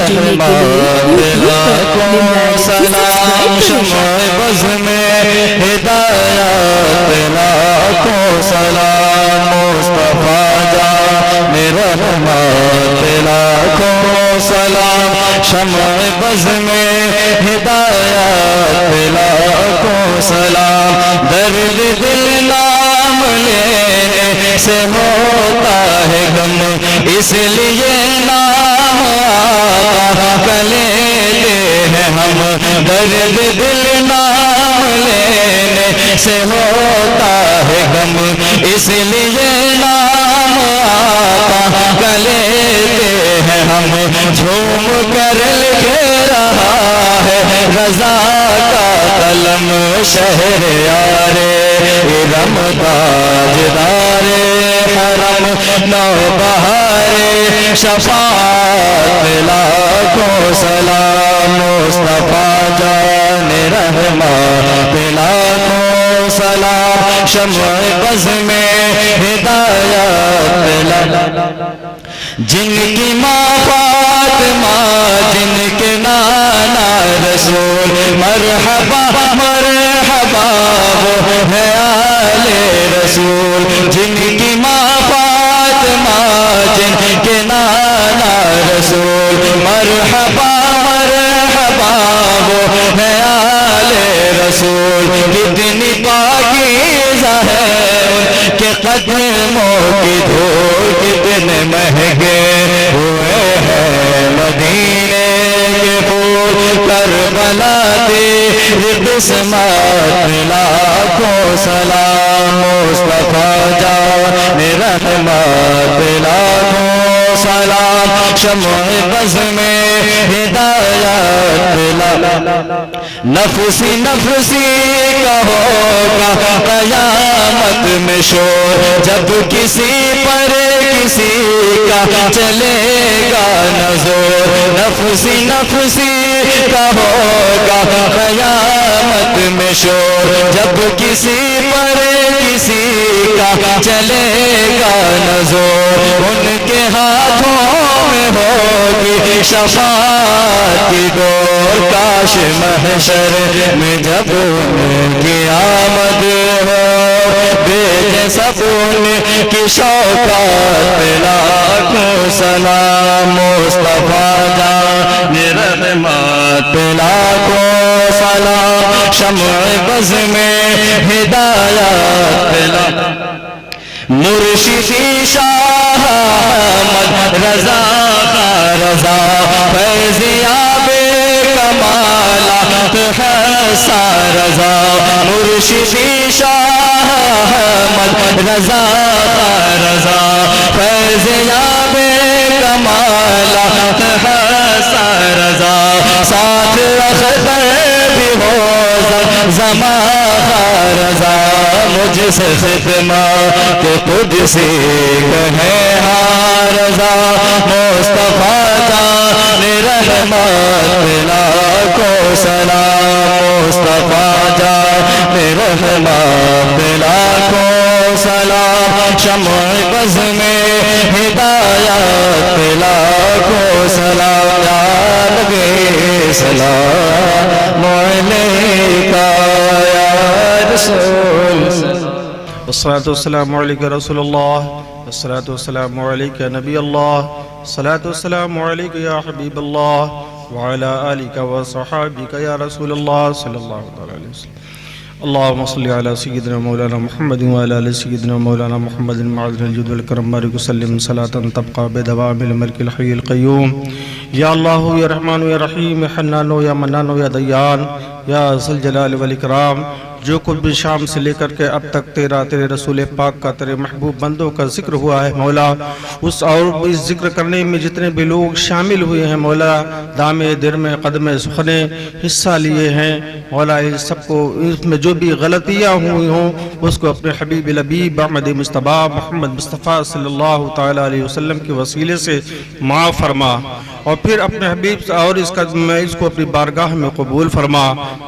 رحمت لاکھوں سلام شمع بز میں ہدایت لاکھوں سلام مصطفیٰ جان رحمت لاکھوں سلام شمع بز میں ہدایت لاکھوں سلام درد دل نام لینے سے ہوتا ہے غم اس لیے نام آقا کا لیتے ہیں ہم درد دل نام لینے سے ہوتا ہے غم اس لیے نام آقا کا لیتے ہیں ہم جھوم کر لکھ رہا ہے رضا کا قلم شہریار ارم تاجدار حرم نوبہار شفاعت لاکھوں سلام مصطفیٰ جان رحمت لاکھوں سلام شمع بز میں ہدایت جن کی ماں فاطمہ جن کے نانا رسول مرحبا مرحبا وہ ہے آل رسول جن کی ماں فاطمہ جن کے نانا رسول مرحبا مرحبا وہ ہے آل رسول کتنی پاکیزہ ہے ان کے قدموں کی دھول کتنے مہنگے ہوئے ہیں مدینے کے پھول کربلا تیری قسمت لاکھوں سلام مصطفیٰ جان رحمت لاکھوں سلام شمع بز میں ہدایت نفسی نفسی کہو گا قیامت میں شور جب کسی پر کسی کا چلے گا نظر نفسی نفسی کہو گا قیامت میں شور جب کسی پر کسی کا چلے گا نظر ان کے ہاتھوں میں ہوگی شفاعت کی ڈور کاش محشر میں جب ان کی آمد ہو بھیجے سب ان کی شوکت لاکھوں سلام مصطفیٰ جان رحمت لاکھوں سلام شمع بز میں ہدایت مرشدی شاہ احمد رضا رضا فیضیاب کمالات حسا رضا مرشدی شاہ احمد رضا رضا فیضیاب کمالات حسا رضا ساتھ اختر بھی ہو زمان رضا مجھ سے خدمت قدسی کہے ہاں رضا مصطفیٰ جان رحمت لاکھوں سلام مصطفیٰ جان رحمت لاکھوں سلام شمع بز میں ہدایت لاکھوں سلام یا لگے سلام علیکہ یا رسول والصلاة والسلام عليك رسول الله والصلاة والسلام عليك نبي الله والصلاة والسلام عليك يا حبيب الله وعلى آلك وصحابك يا رسول الله صلى الله عليه وسلم اللهم صل على سيدنا مولانا محمد وعلى آل سيدنا مولانا محمد معدن الجود والكرم بارك وسلم صلاة تبقى بدوام الملك الحي القيوم يا الله يا رحمن يا رحيم يا حنان يا منان يا ديان يا ذا الجلال والإكرام جو کچھ بھی شام سے لے کر کے اب تک تیرے رسول پاک کا تیرے محبوب بندوں کا ذکر ہوا ہے مولا اس اور اس ذکر کرنے میں جتنے بھی لوگ شامل ہوئے ہیں مولا دامے در میں قدم سخنے حصہ لیے ہیں مولا ان سب کو اس میں جو بھی غلطیاں ہوئی ہوں اس کو اپنے حبیب لبیب احمد مصطفیٰ محمد مصطفیٰ صلی اللہ تعالی علیہ وسلم کے وسیلے سے معاف فرما، اور پھر اپنے حبیب اور اس کو اپنی بارگاہ میں قبول فرما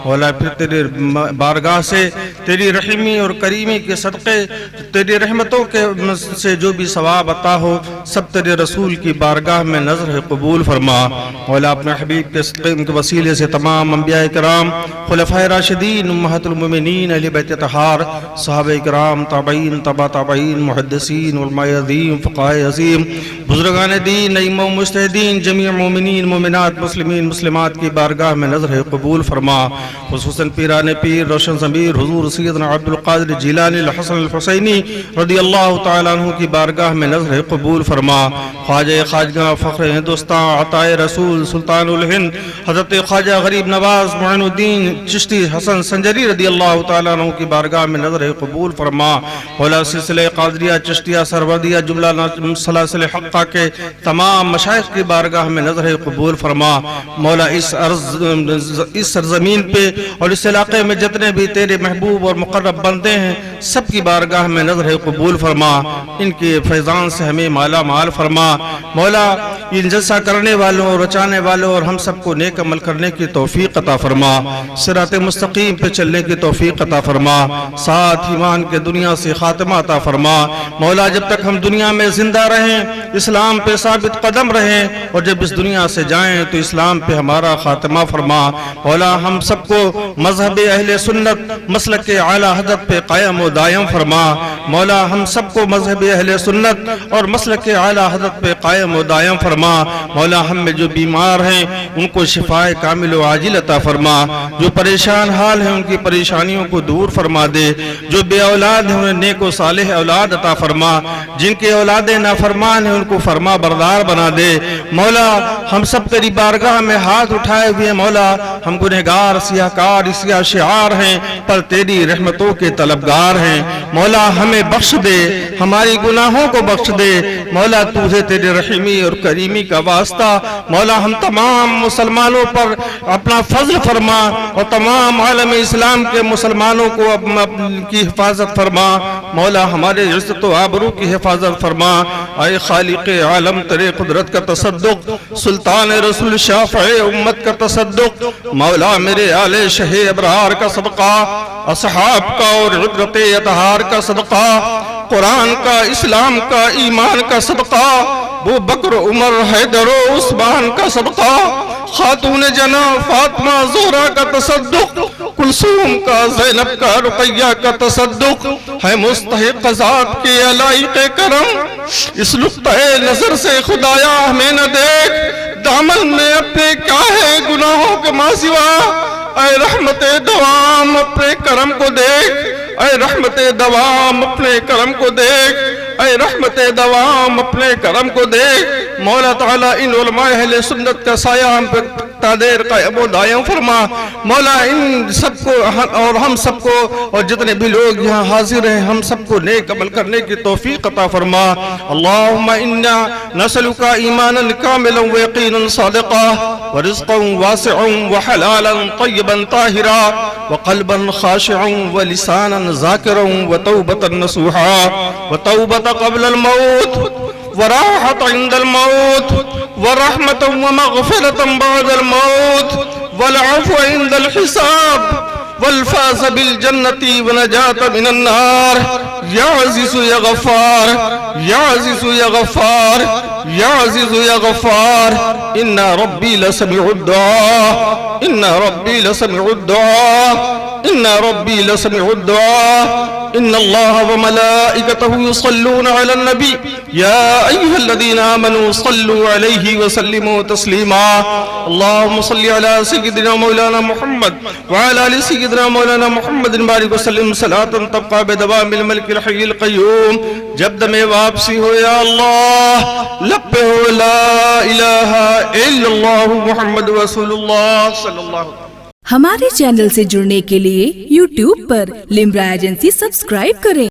مولا۔ پھر تیرے بارگاہ سے تیری رحیمی اور کریمی کے صدقے تیری رحمتوں کے سے جو بھی ثواب عطا ہو سب تیرے رسول کی بارگاہ میں نظر قبول فرما مولا۔ اپنے حبیب کے صدقے کے وسیلے سے تمام انبیاء کرام، خلفائے راشدین، امہات المومنین، اہل بیت اطہار، صحابہ کرام، تابعین، تبع تابعین، محدثین، علماء عظیم، فقہاء عظیم، بزرگان دین، ائمہ و مجتہدین، جمیع مومنین، مومنات، مسلمین، مسلمات کی بارگاہ میں نظر قبول فرما، خصوصاً پیران پیر روشن ضمیر حضور سیدنا عبد القادر جیلانی الحسن الحسینی رضی اللہ تعالیٰ عنہ کی بارگاہ میں نظر قبول فرما، خواجہ خواجگاں فخر ہندوستان عطائے رسول سلطان الہند حضرت خواجہ غریب نواز معین الدین چشتی حسن سنجری رضی اللہ تعالیٰ عنہ کی بارگاہ میں نظر قبول فرما مولا۔ سلسلہ قادریہ چشتیہ سروردیہ جملہ سلاسل حقہ کے تمام مشائخ کی بارگاہ میں نظر قبول فرما مولا۔ اس سرزمین پہ اور اس علاقے میں جتنے بھی تیرے محبوب اور مقرب بندے ہیں سب کی بارگاہ میں نظر قبول فرما، ان کے فیضان سے ہمیں مالا مال فرما مولا۔ ان جلسہ کرنے والوں اور رچانے والوں اور ہم سب کو نیک عمل کرنے کی توفیق عطا فرما، صراط مستقیم پہ چلنے کی توفیق عطا فرما، ساتھ ایمان کے دنیا سے خاتمہ عطا فرما مولا۔ جب تک ہم دنیا میں زندہ رہیں اسلام پہ ثابت قدم رہیں، اور جب اس دنیا سے جائیں تو اسلام پہ ہمارا خاتمہ فرما مولا۔ ہم سب کو مذہب اہل سنت مسلک اعلیٰ حضرت پہ قائم و دائم فرما مولا۔ ہم سب کو مذہب اہل سنت اور مسلک اعلیٰ حضرت پہ قائم و دائم فرما مولا۔ ہم میں جو بیمار ہیں ان کو شفائے کامل و عاجل عطا فرما، جو پریشان حال ہیں ان کی پریشانیوں کو دور فرما دے، جو بے اولاد ہیں انہیں نیک و صالح اولاد عطا فرما، جن کے اولاد نافرمان ہیں ان کو فرما بردار بنا دے مولا۔ ہم سب تیری بارگاہ میں ہاتھ اٹھائے ہوئے مولا، ہم گنہگار سیاہکار سیاہ شعار ہیں پر تیری رحمتوں کے طلبگار ہیں مولا۔ ہمیں بخش دے، ہماری گناہوں کو بخش دے مولا۔ تجھے تیرے رحیمی اور کریمی کا واسطہ مولا ہم تمام مسلمانوں پر اپنا فضل فرما، اور تمام عالم اسلام کے مسلمانوں کو کی حفاظت فرما مولا۔ ہمارے عزت و آبرو کی حفاظت فرما، اے خالق عالم تیرے قدرت کا تصدق، سلطان رسول شافع امت کا تصدق مولا، میرے آل شہ ابرار کا صدقہ، اصحاب کا اور عبرت اطہار کا صدقہ، قرآن کا، اسلام کا، ایمان کا صدقہ، ابو بکر عمر حیدر و عثمان کا صدقہ، خاتون جناب فاطمہ زہرا کا تصدق، کلثوم کا، زینب کا، رقیہ کا تصدق ہے مستحق ذات کے علائق کرم۔ اس نقطہ نظر سے خدایا ہمیں نہ دیکھ، دامن میں اپنے کیا ہے گناہوں کے ماں سوا، اے رحمت دوام اپنے کرم کو دیکھ، اے رحمت دوام اپنے کرم کو دیکھ، اے رحمت دوام اپنے کرم کو دیکھ مولا تعالیٰ۔ ان علماء اہل سنت کا سایہ ہم پر تادیر قائم و دائم فرما مولا۔ ان سب کو اور ہم سب کو اور جتنے بھی لوگ یہاں حاضر ہیں ہم سب کو نیک عمل کرنے کی توفیق عطا فرما۔ اللہم انا نسألک ایمانا کاملا ویقینا صادقا ورزقا واسعا وحلالا طیبا طاہرا وقلبا خاشعا ولسانا ذاکرا وتوبتا نصوحا وتوبتا قبل الموت وراحة عند الموت ورحمة ومغفرة بعد الموت والعفو عند الحساب والفاز بالجنة ونجاة من النار يا عزيز يا غفار يا عزيز يا غفار يا عزيز يا غفار إن ربي لسميع الدعاء إن ربي لسميع الدعاء إن ربي لسميع الدعاء إن الله وملائكته يصلون على النبي يا أيها الذين آمنوا صلوا عليه وسلموا تسليما اللهم صل على سيدنا مولانا محمد وعلى آل سيدنا مولانا محمد بارك وسلم صلاة تبقى بدوام الملك الحي القيوم جب دم واپسی ہو یا اللہ لب پہ ہو لا الہ الا اللہ محمد رسول اللہ صلی اللہ علیہ وسلم۔ ہمارے چینل سے جڑنے کے لیے YouTube پر لمرا ایجنسی سبسکرائب کریں۔